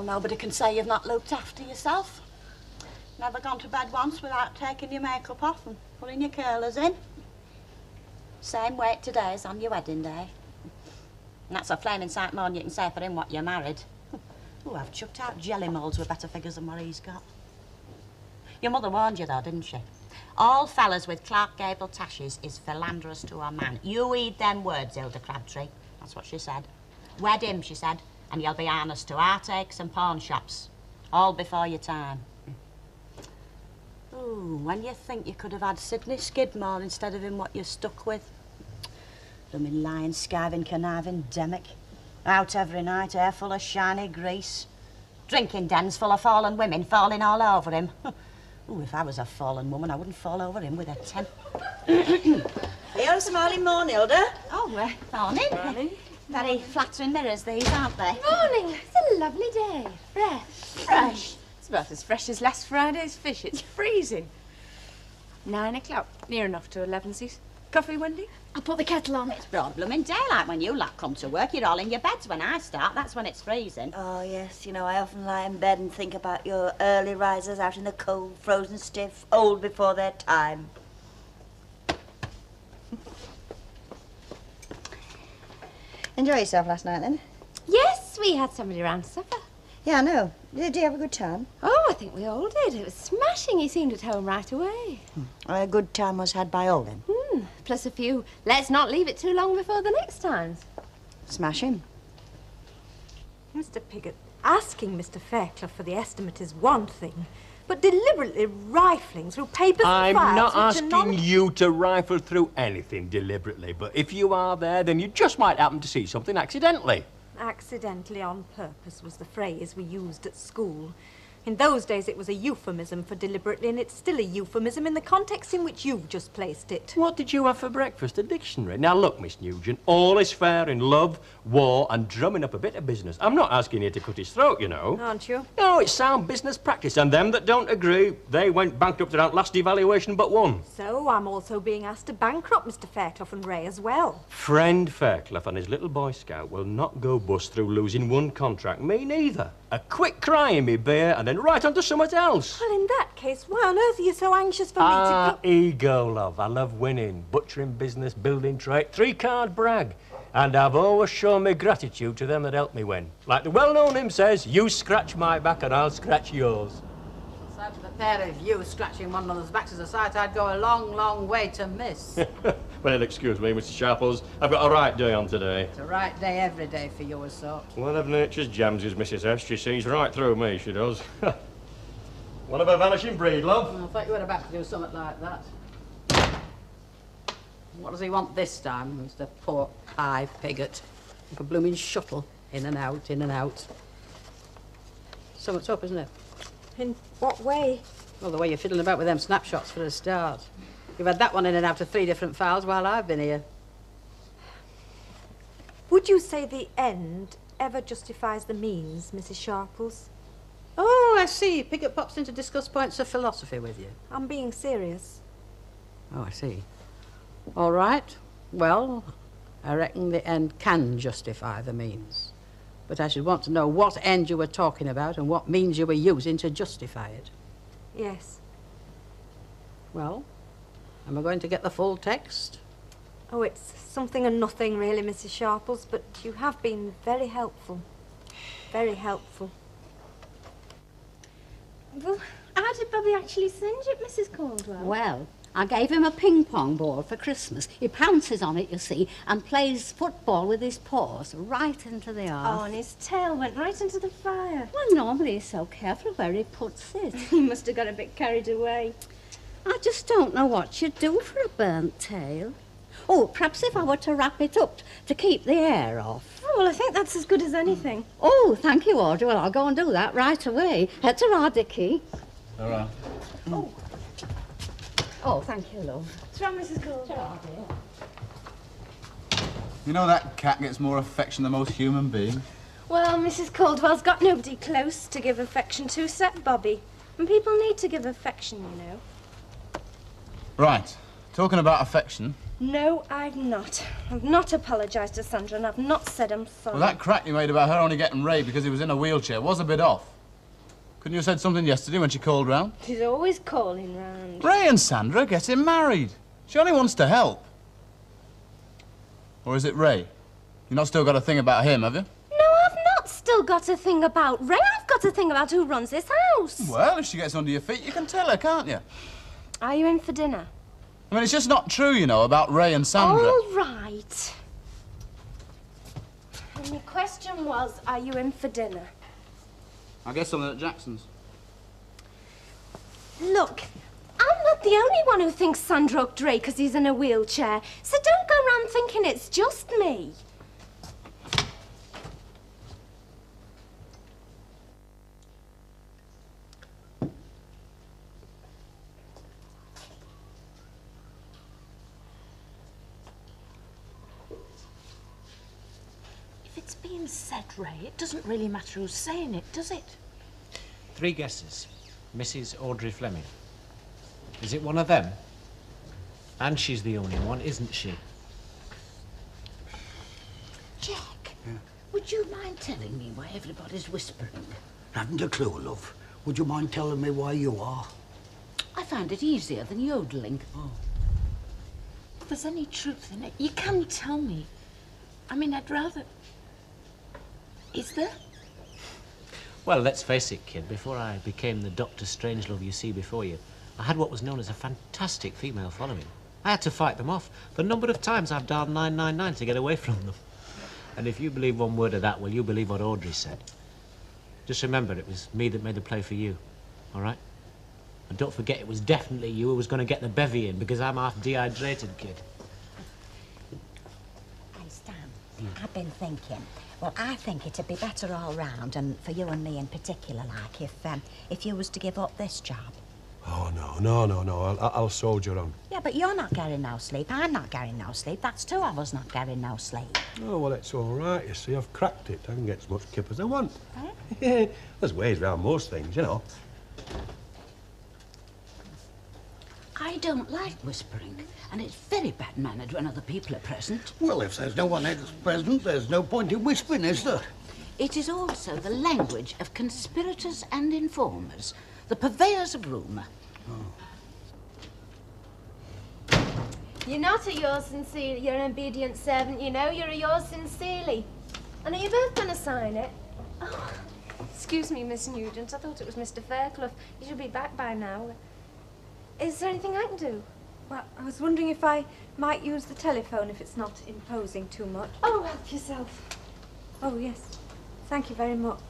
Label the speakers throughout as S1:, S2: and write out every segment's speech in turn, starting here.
S1: nobody can say you've not looked after yourself. Never gone to bed once without taking your makeup off and putting your curlers in. Same weight today as on your wedding day. And that's a flaming sight more than you can say for him what you're married. Oh, I've chucked out jelly moulds with better figures than what he's got. Your mother warned you though, didn't she? All fellas with Clark Gable tashes is philanderous to a man. You heed them words, Hilda Crabtree. That's what she said. Wed him, she said, and you'll be harnessed to heartaches and pawn shops. All before your time. Ooh, when you think you could have had Sidney Skidmore instead of him, what you're stuck with. Blooming lying, skiving, conniving demick. Out every night, hair full of shiny grease. Drinking dens full of fallen women falling all over him. Ooh, if I was a fallen woman, I wouldn't fall over him with a 10.
S2: You're a smiling morning, Hilda.
S1: Oh, morning.
S2: Morning.
S1: Very flattering mirrors, these, aren't they?
S3: Morning. It's a lovely day. Fresh.
S4: Fresh? It's about as fresh as last Friday's fish. It's freezing. 9 o'clock. Near enough to 11's. Coffee, Wendy?
S3: I'll put the kettle on.
S1: It's broad blooming daylight when you lot come to work. You're all in your beds when I start. That's when it's freezing.
S2: Oh, yes. You know, I often lie in bed and think about your early risers out in the cold, frozen stiff, old before their time. Enjoy yourself last night, then?
S3: Yes, we had somebody round to supper.
S2: Yeah, I know. Did you have a good time?
S3: Oh, I think we all did. It was smashing. He seemed at home right away.
S2: A good time was had by all, then?
S3: Plus a few, let's not leave it too long before the next times.
S2: Smashing.
S5: Mr. Piggott, asking Mr. Fairclough for the estimate is one thing, but deliberately rifling through papers and files
S6: I'm not
S5: which are
S6: asking you to rifle through anything deliberately, but if you are there, then you just might happen to see something accidentally.
S5: Accidentally on purpose was the phrase we used at school. In those days it was a euphemism for deliberately, and it's still a euphemism in the context in which you've just placed it.
S6: What did you have for breakfast? A dictionary? Now look, Miss Nugent, all is fair in love, war and drumming up a bit of business. I'm not asking you to cut his throat, you know.
S5: Aren't you?
S6: No, it's sound business practice, and them that don't agree, they went bankrupt at last evaluation but one.
S5: So I'm also being asked to bankrupt Mr. Fairclough and Ray as well.
S6: Friend Fairclough and his little Boy Scout will not go bust through losing one contract. Me neither. A quick cry in me beer and then right on to something else.
S5: Well, in that case, why on earth are you so anxious for me to go?
S6: Ego, love. I love winning. Butchering business, building trade, 3-card brag. And I've always shown my gratitude to them that helped me win. Like the well-known hymn says, you scratch my back and I'll scratch yours.
S1: So to the pair of you scratching one another's backs as a sight I'd go a long, long way to miss.
S6: Well, excuse me, Mr. Sharples. I've got a right day on today.
S1: It's a right day every day for you, as sort.
S6: One of nature's gems is Mrs. S. She sees right through me, she does. One of her vanishing breed, love.
S1: I thought you were about to do something like that. What does he want this time, Mr. Poor Pie Piggott? Like a blooming shuttle, in and out, in and out. Something's up, isn't it?
S5: In what way?
S1: Well, the way you're fiddling about with them snapshots for a start. You've had that one in and out of 3 different files while I've been here.
S5: Would you say the end ever justifies the means, Mrs. Sharples?
S1: Oh, I see. Piggott pops in to discuss points of philosophy with you.
S5: I'm being serious.
S1: Oh, I see. All right. Well, I reckon the end can justify the means. But I should want to know what end you were talking about and what means you were using to justify it.
S5: Yes.
S1: Well, am I going to get the full text?
S5: Oh, it's something and nothing, really, Mrs. Sharples, but you have been very helpful. Very helpful.
S3: Well, how did Bobby actually send it, Mrs. Caldwell?
S7: Well, I gave him a ping-pong ball for Christmas. He pounces on it, you see, and plays football with his paws right into the
S3: Oh,
S7: earth.
S3: and his tail went right into the fire.
S7: Well, normally he's so careful where he puts it.
S3: He must have got a bit carried away.
S7: I just don't know what you'd do for a burnt tail. Oh, perhaps if I were to wrap it up to keep the air off.
S3: Oh, well, I think that's as good as anything.
S7: Oh, thank you, Audrey. Well, I'll go and do that right away. Ta-ra, Dickie.
S8: All right.
S7: Oh, thank you, love.
S3: What's wrong, Mrs. Caldwell?
S8: You know that cat gets more affection than most human beings?
S3: Well, Mrs. Caldwell's got nobody close to give affection to except Bobby. And people need to give affection, you know.
S8: Right. Talking about affection,
S3: No, I've not. I've not apologised to Sandra and I've not said I'm sorry.
S8: Well, that crack you made about her only getting Ray because he was in a wheelchair was a bit off. Couldn't you have said something yesterday when she called round?
S3: She's always calling round.
S8: Ray and Sandra getting married. She only wants to help. Or is it Ray? You've not still got a thing about him, have you?
S3: No, I've not still got a thing about Ray. I've got a thing about who runs this house.
S8: Well, if she gets under your feet, you can tell her, can't you?
S3: Are you in for dinner?
S8: I mean, it's just not true, you know, about Ray and Sandra.
S3: All right. And your question was, are you in for dinner?
S8: I guess something at Jackson's.
S3: Look, I'm not the only one who thinks Sandra hooked Ray because he's in a wheelchair, so don't go round thinking it's just me.
S9: If it's being said, Ray, it doesn't really matter who's saying it, does it?
S10: 3 guesses. Mrs. Audrey Fleming. Is it one of them? And she's the only one, isn't she?
S9: Jack, would you mind telling me why everybody's whispering?
S11: Haven't a clue, love. Would you mind telling me why you are?
S9: I find it easier than yodeling.
S11: Oh.
S9: If there's any truth in it, you can tell me. I mean, I'd rather... Is there?
S10: Well, let's face it, kid. Before I became the Dr. Strangelove you see before you, I had what was known as a fantastic female following. I had to fight them off. The number of times I've dialed 999 to get away from them. And if you believe one word of that, well, you believe what Audrey said. Just remember, it was me that made the play for you, all right? And don't forget, it was definitely you who was going to get the bevy in, because I'm half dehydrated, kid.
S2: Hey, Stan, I've been thinking. Well, I think it'd be better all round, and for you and me in particular, like, if you was to give up this job.
S12: Oh, no. I'll soldier on.
S2: Yeah, but you're not getting no sleep. I'm not getting no sleep. That's 2 of us not getting no sleep.
S12: Oh, well, it's all right, you see. I've cracked it. I can get as much kip as I want.
S2: Eh?
S12: Yeah, there's ways around most things, you know.
S9: I don't like whispering, and it's very bad-mannered when other people are present.
S11: Well, if there's no one else present, there's no point in whispering, is there?
S9: It is also the language of conspirators and informers, the purveyors of rumour.
S3: You're not a yours sincerely. You're an obedient servant, you know. You're a yours sincerely. And are you both going to sign it? Oh, excuse me, Miss Nugent. I thought it was Mr. Fairclough. You should be back by now. Is there anything I can do?
S5: Well, I was wondering if I might use the telephone if it's not imposing too much.
S3: Oh, help yourself.
S5: Oh, yes. Thank you very much.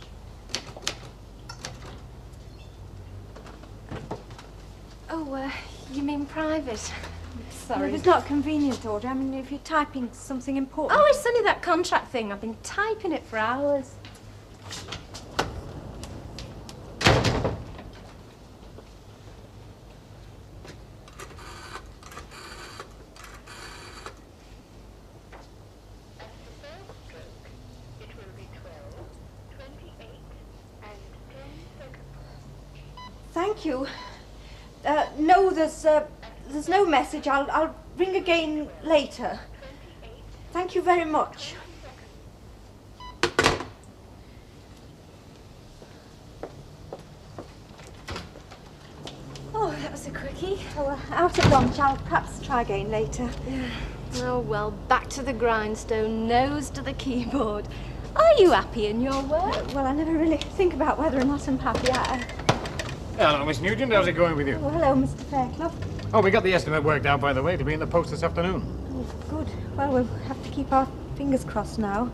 S3: Oh, you mean private? Sorry.
S5: If it's not convenient, Audrey, I mean, if you're typing something important...
S3: Oh, it's only that contract thing. I've been typing it for hours.
S5: Thank you. No, there's no message. I'll ring again later. Thank you very much. Oh, that was a quickie. Oh, out at lunch. I'll perhaps try again later.
S3: Oh, well, back to the grindstone, nose to the keyboard. Are you happy in your work?
S5: Well, I never really think about whether or not I'm happy.
S13: Hello, Miss Nugent. How's it going with you?
S5: Oh, hello, Mr. Fairclough.
S13: Oh, we got the estimate worked out, by the way, to be in the post this afternoon.
S5: Oh, good. Well, we'll have to keep our fingers crossed now.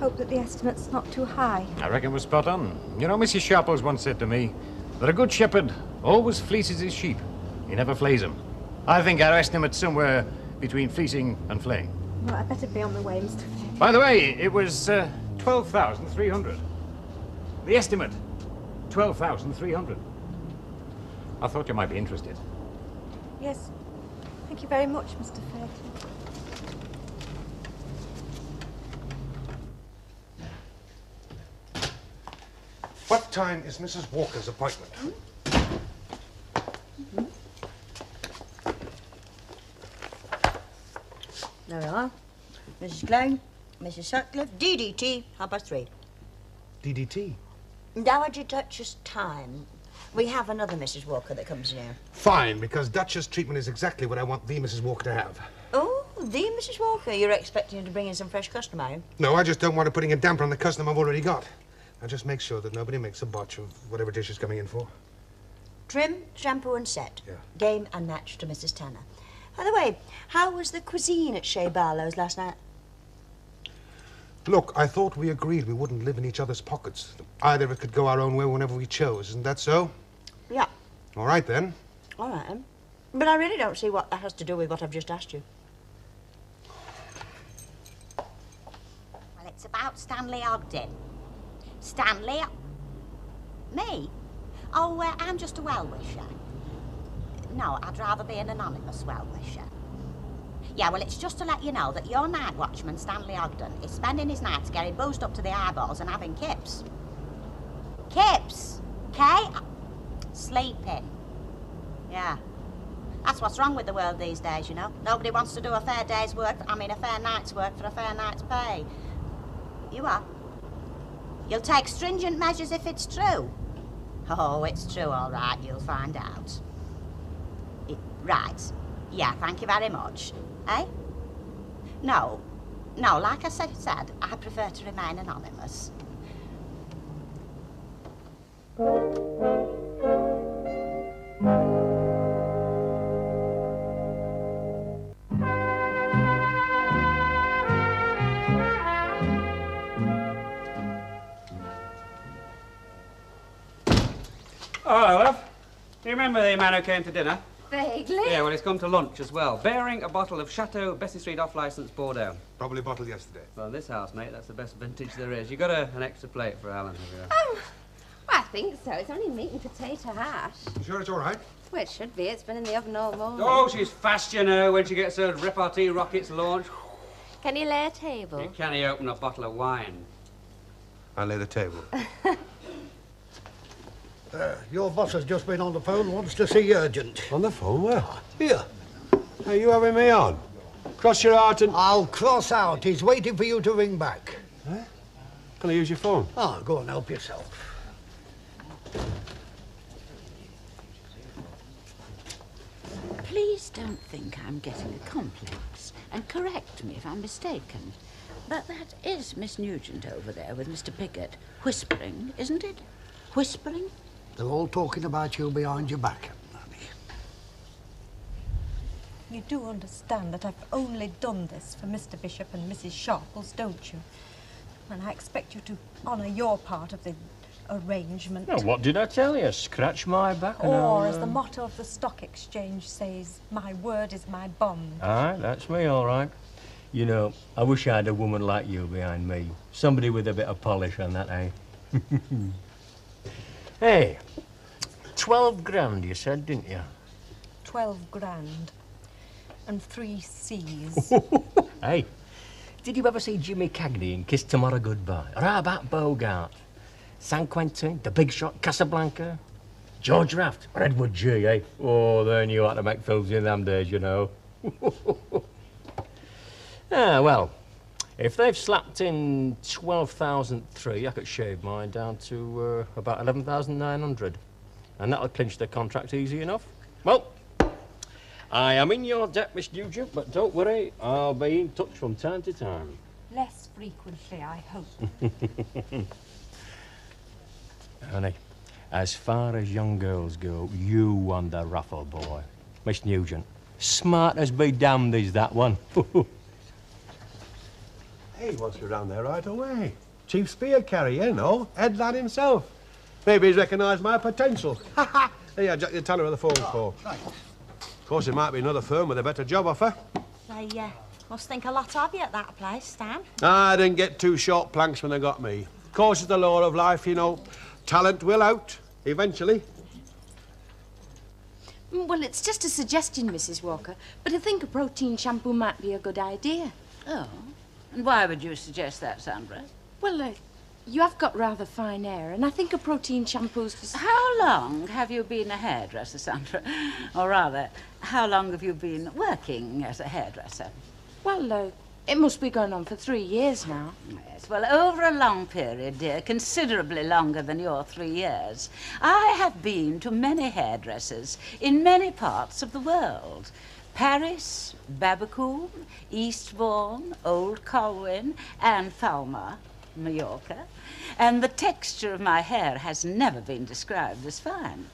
S5: Hope that the estimate's not too high.
S13: I reckon we're spot on. You know, Mrs. Sharples once said to me that a good shepherd always fleeces his sheep. He never flays them. I think our estimate's somewhere between fleecing and flaying.
S5: Well, I'd better be on the way, Mr. Fairclough.
S13: By the way, it was 12,300. The estimate, 12,300. I thought you might be interested.
S5: Yes. Thank you very much, Mr. Fairclough.
S12: What time is Mrs. Walker's appointment?
S2: There we are. Mrs. Clegg, Mrs. Sutcliffe, DDT, 3:30.
S12: DDT?
S2: Dowager Duchess time. We have another Mrs. Walker that comes now.
S14: Fine, because Duchess treatment is exactly what I want the Mrs. Walker to have.
S2: Oh, the Mrs. Walker. You're expecting her to bring in some fresh customer, are you?
S14: No, I just don't want her putting a damper on the custom I've already got. I'll just make sure that nobody makes a botch of whatever dish is coming in for.
S2: Trim, shampoo and set.
S14: Yeah.
S2: Game and match to Mrs. Tanner. By the way, how was the cuisine at Shea Barlow's last night?
S14: Look, I thought we agreed we wouldn't live in each other's pockets. Either of us could go our own way whenever we chose. Isn't that so?
S2: Yeah.
S14: All right, then.
S2: All right, then. But I really don't see what that has to do with what I've just asked you.
S1: Well, it's about Stanley Ogden. Stanley... Me? Oh, I'm just a well-wisher. No, I'd rather be an anonymous well-wisher. Yeah, well, it's just to let you know that your night watchman, Stanley Ogden, is spending his nights getting boozed up to the eyeballs and having kips. Kips! Okay? Sleeping. Yeah. That's what's wrong with the world these days, you know. Nobody wants to do a fair day's work, a fair night's work for a fair night's pay. You are. You'll take stringent measures if it's true. Oh, it's true, all right, you'll find out. Right. Yeah, thank you very much. Eh? No, like I said, I prefer to remain anonymous.
S15: Oh, love. Do you remember the man who came to dinner?
S3: Vaguely.
S15: Yeah, well, he's come to lunch as well, bearing a bottle of Chateau Bessie Street off-licence Bordeaux.
S14: Probably bottled yesterday.
S15: Well, in this house, mate, that's the best vintage there is. You got an extra plate for Alan, have you?
S3: Oh, well, I think so. It's only meat and potato hash.
S14: You sure it's all right?
S3: Well, it should be. It's been in the oven all morning.
S15: Oh, she's fast, you know, when she gets her repartee rockets launched.
S3: Can you lay a table?
S15: You can't open a bottle of wine.
S14: I'll lay the table.
S11: Your boss has just been on the phone, wants to see you urgent.
S12: On the phone? Where?
S11: Here.
S12: Are you having me on? Cross your heart and...
S11: I'll cross out. He's waiting for you to ring back.
S12: Huh? Can I use your phone?
S11: Oh, go and help yourself.
S7: Please don't think I'm getting a complex, and correct me if I'm mistaken. But that is Miss Nugent over there with Mr. Pickett, whispering, isn't it? Whispering?
S11: They're all talking about you behind your back, Nanny.
S5: You do understand that I've only done this for Mr. Bishop and Mrs. Sharples, don't you? And I expect you to honour your part of the arrangement.
S6: Now, what did I tell you? Scratch my back and
S5: Or,
S6: I'll,
S5: as the motto of the stock exchange says, my word is my bond.
S6: Aye, that's me, all right. You know, I wish I had a woman like you behind me. Somebody with a bit of polish on that, eh? Hey, 12 grand, you said, didn't you?
S5: 12 grand. And 3 C's.
S6: Hey, did you ever see Jimmy Cagney in Kiss Tomorrow Goodbye? Or how about Bogart? San Quentin, The Big Shot, Casablanca? George Raft, or Edward G, eh? Oh, they knew how to make films in them days, you know. Well, if they've slapped in 12,003, I could shave mine down to about 11,900. And that'll clinch the contract easy enough. Well, I am in your debt, Miss Nugent, but don't worry, I'll be in touch from time to time.
S5: Less frequently, I hope.
S6: Honey, as far as young girls go, you won the raffle, boy. Miss Nugent, smart as be damned is that one.
S12: He wants you round there right away. Chief spear carrier, you know, head lad himself. Maybe he's recognised my potential. Ha ha! There you are, Jack, you tell her who the phone's for. Of course, it might be another firm with a better job offer.
S1: They must think a lot of you at that place, Stan.
S12: I didn't get 2 short planks when they got me. Of course, it's the law of life, you know. Talent will out, eventually.
S9: Well, it's just a suggestion, Mrs. Walker, but I think a protein shampoo might be a good idea.
S7: Oh, and why would you suggest that, Sandra?
S9: Well, you have got rather fine hair, and I think a protein shampoo's just...
S7: How long have you been a hairdresser, Sandra? Or rather, how long have you been working as a hairdresser?
S4: Well, it must be going on for 3 years now.
S7: Yes, well, over a long period, dear, considerably longer than your 3 years, I have been to many hairdressers in many parts of the world. Paris, Babacoom, Eastbourne, Old Colwyn, and Falmouth, Mallorca. And the texture of my hair has never been described as fine.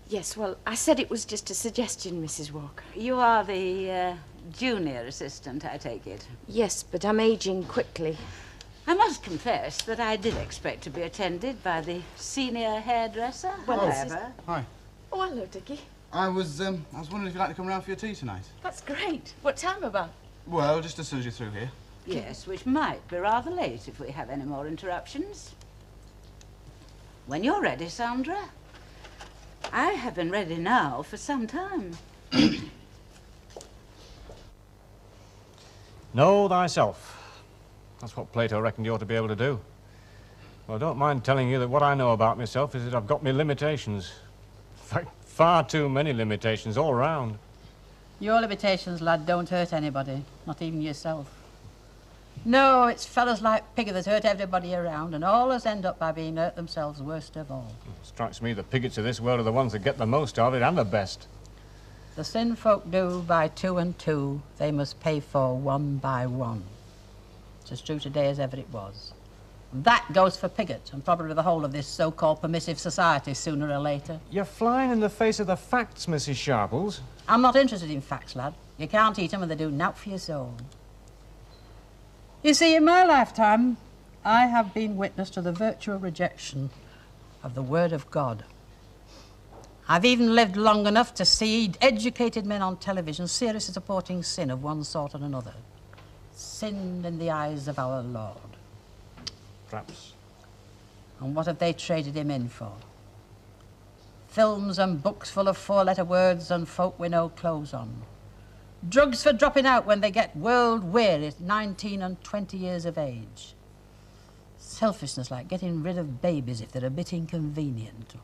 S4: Yes, well, I said it was just a suggestion, Mrs. Walker.
S7: You are the junior assistant, I take it?
S4: Yes, but I'm aging quickly.
S7: I must confess that I did expect to be attended by the senior hairdresser. However...
S8: Hi.
S4: Oh, hello, Dickie.
S8: I was wondering if you'd like to come round for your tea tonight.
S4: That's great. What time about?
S8: Well, just as soon as you're through here.
S7: Yes, which might be rather late if we have any more interruptions. When you're ready, Sandra. I have been ready now for some time.
S13: Know thyself. That's what Plato reckoned you ought to be able to do. Well, I don't mind telling you that what I know about myself is that I've got me limitations. In fact, far too many limitations all round.
S16: Your limitations, lad, don't hurt anybody, not even yourself. No, it's fellas like Piggott that hurt everybody around, and all us end up by being hurt themselves worst of all.
S13: It strikes me the Pigotts of this world are the ones that get the most of it and the best.
S16: The sin folk do by 2 and 2, they must pay for 1 by 1. It's as true today as ever it was. And that goes for Piggott, and probably the whole of this so-called permissive society sooner or later.
S13: You're flying in the face of the facts, Mrs. Sharples.
S16: I'm not interested in facts, lad. You can't eat 'em and they do nought for your soul. You see, in my lifetime, I have been witness to the virtual rejection of the Word of God. I've even lived long enough to see educated men on television seriously supporting sin of one sort or another. Sin in the eyes of our Lord.
S13: Perhaps.
S16: And what have they traded him in for? Films and books full of 4-letter words and folk with no clothes on. Drugs for dropping out when they get world-weary at 19 and 20 years of age. Selfishness like getting rid of babies if they're a bit inconvenient.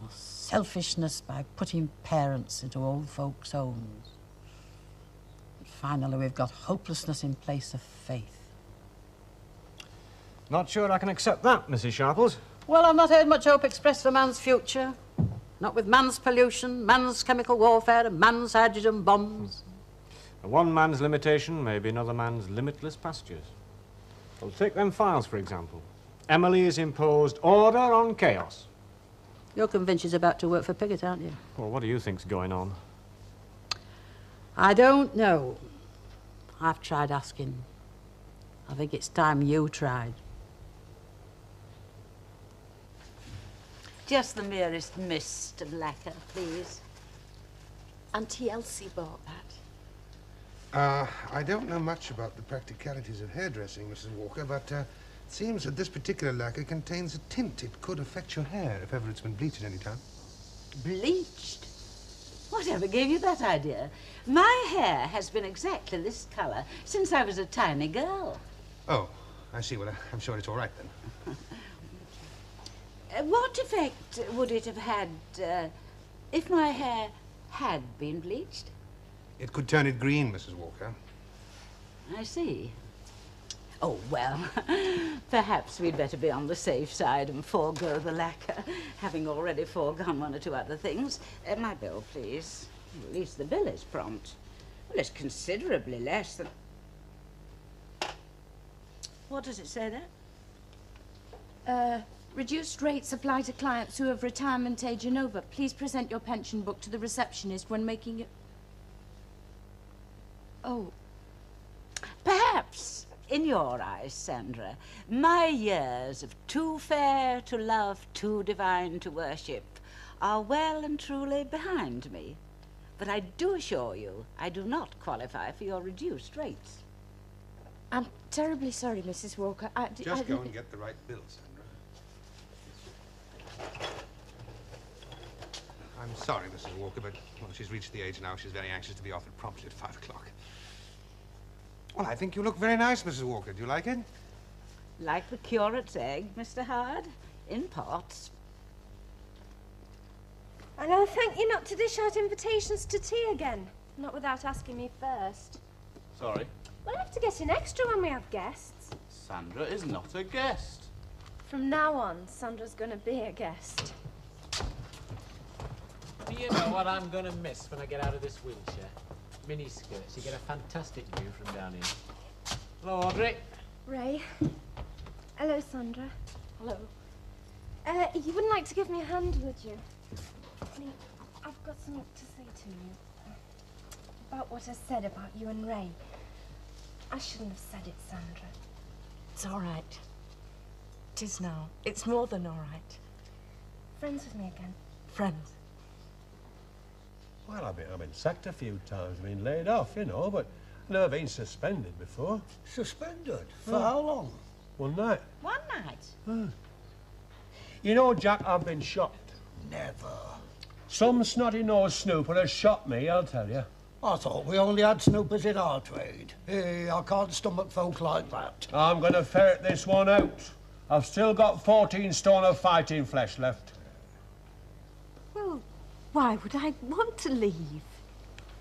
S16: Or selfishness by putting parents into old folks' homes. And finally, we've got hopelessness in place of faith.
S13: Not sure I can accept that, Mrs. Sharples.
S16: Well, I've not heard much hope expressed for man's future. Not with man's pollution, man's chemical warfare, and man's hydrogen bombs.
S13: One man's limitation may be another man's limitless pastures. Well, take them files, for example. Emily has imposed order on chaos.
S16: You're convinced she's about to work for Piggott, aren't you?
S13: Well, what do you think's going on?
S16: I don't know. I've tried asking. I think it's time you tried.
S7: Just the merest mist of lacquer, please.
S4: Auntie Elsie bought that.
S14: I don't know much about the practicalities of hairdressing, Mrs. Walker, but it seems that this particular lacquer contains a tint. It could affect your hair if ever it's been bleached at any time.
S7: Bleached? Whatever gave you that idea? My hair has been exactly this colour since I was a tiny girl.
S14: Oh, I see. Well, I'm sure it's all right then.
S7: What effect would it have had if my hair had been bleached?
S14: It could turn it green, Mrs. Walker.
S7: I see. Oh, well, perhaps we'd better be on the safe side and forego the lacquer, having already foregone 1 or 2 other things. My bill, please. At least the bill is prompt. Well, it's considerably less than... What does it say there?
S4: Reduced rates apply to clients who have retirement age and over. Please present your pension book to the receptionist when making it. Oh.
S7: Perhaps, in your eyes, Sandra, my years of too fair to love, too divine to worship are well and truly behind me. But I do assure you, I do not qualify for your reduced rates.
S4: I'm terribly sorry, Mrs. Walker.
S14: Just go and get the right bill, Sandra. I'm sorry, Mrs. Walker, but well, she's reached the age now she's very anxious to be off promptly at 5 o'clock. Well, I think you look very nice, Mrs. Walker. Do you like it?
S7: Like the curate's egg, Mr. Howard, in pots.
S3: And I'll thank you not to dish out invitations to tea again. Not without asking me first.
S8: Sorry.
S3: We'll have to get in extra when we have guests.
S8: Sandra is not a guest.
S3: From now on, Sandra's gonna be a guest.
S10: Do you know what I'm going to miss when I get out of this wheelchair? Mini skirts. You get a fantastic view from down here. Hello, Audrey.
S3: Ray. Hello, Sandra.
S1: Hello.
S3: You wouldn't like to give me a hand, would you? I mean, I've got something to say to you. About what I said about you and Ray. I shouldn't have said it, Sandra.
S17: It's all right. It is now. It's more than all right.
S3: Friends with me again.
S17: Friends.
S12: Well, I've been sacked a few times, been laid off, you know, but I've never been suspended before.
S11: Suspended? For how long?
S12: One night.
S1: One night?
S12: You know, Jack, I've been shot.
S11: Never.
S12: Some snotty-nosed snooper has shot me, I'll tell you.
S11: I thought we only had snoopers in our trade. Hey, I can't stomach folk like that.
S12: I'm going to ferret this one out. I've still got 14 stone of fighting flesh left.
S5: Well, why would I want to leave?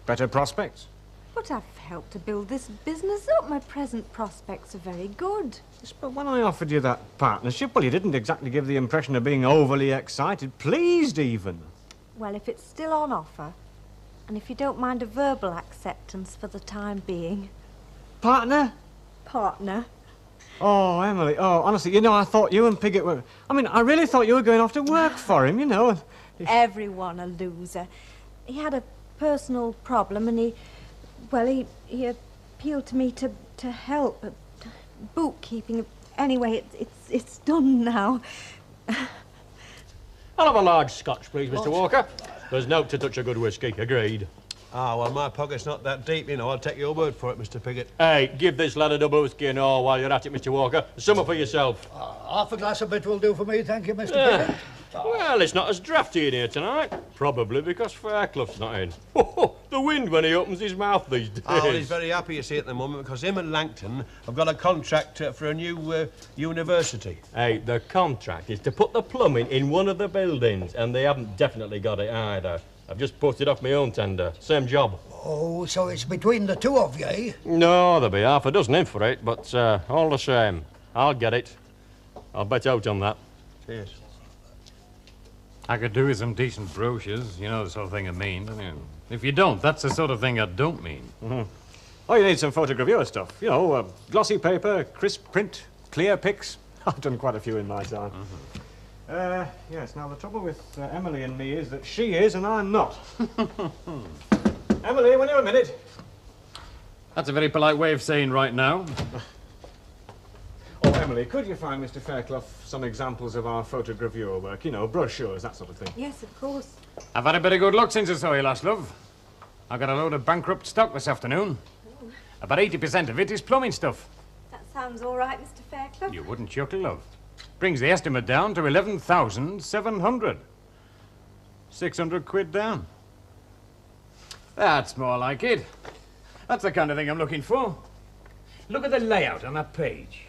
S13: Better prospects.
S5: But I've helped to build this business up. My present prospects are very good.
S13: Yes, but when I offered you that partnership, well, you didn't exactly give the impression of being overly excited. Pleased, even.
S5: Well, if it's still on offer, and if you don't mind a verbal acceptance for the time being.
S13: Partner?
S5: Partner.
S13: Oh, Emily, oh, honestly, you know, I thought you and Piggott were... I mean, I really thought you were going off to work for him, you know.
S5: Everyone a loser. He had a personal problem and he appealed to me to help. Bookkeeping. Anyway, it's done now.
S6: I'll have a large scotch, please, Mr. Walker. There's no to touch a good whiskey. Agreed.
S12: Ah, well, my pocket's not that deep, you know. I'll take your word for it, Mr. Piggott.
S6: Hey, give this lad a double whiskey and all while you're at it, Mr. Walker. Some for yourself.
S11: Half a glass of it will do for me, thank you, Mr. Piggott.
S6: Well, it's not as drafty in here tonight. Probably because Fairclough's not in. The wind when he opens his mouth these days.
S12: Oh, well, he's very happy, you see, at the moment, because him and Langton have got a contract for a new university.
S6: Hey, the contract is to put the plumbing in one of the buildings, and they haven't definitely got it either. I've just put it off my own tender. Same job.
S11: Oh, so it's between the two of you, eh?
S6: No, there'll be half a dozen in for it, but all the same, I'll get it. I'll bet out on that.
S12: Cheers.
S13: I could do with some decent brochures, you know the sort of thing I mean. I mean, if you don't, that's the sort of thing I don't mean.
S6: Mm-hmm.
S13: Oh, you need some photogravure stuff. You know, glossy paper, crisp print, clear pics. I've done quite a few in my time. Yes, now the trouble with Emily and me is that she is and I'm not. Emily, when you're a minute. That's a very polite way of saying right now. Oh, Emily, could you find Mr. Fairclough some examples of our photogravure work? You know, brochures, that sort of thing.
S5: Yes, of course.
S13: I've had a bit of good luck since I saw you last, love. I got a load of bankrupt stock this afternoon.
S5: Oh.
S13: About 80% of it is plumbing stuff.
S5: That sounds all right, Mr. Fairclough.
S13: You wouldn't chuckle, love. Brings the estimate down to 11,700. 600 quid down. That's more like it. That's the kind of thing I'm looking for. Look at the layout on that page.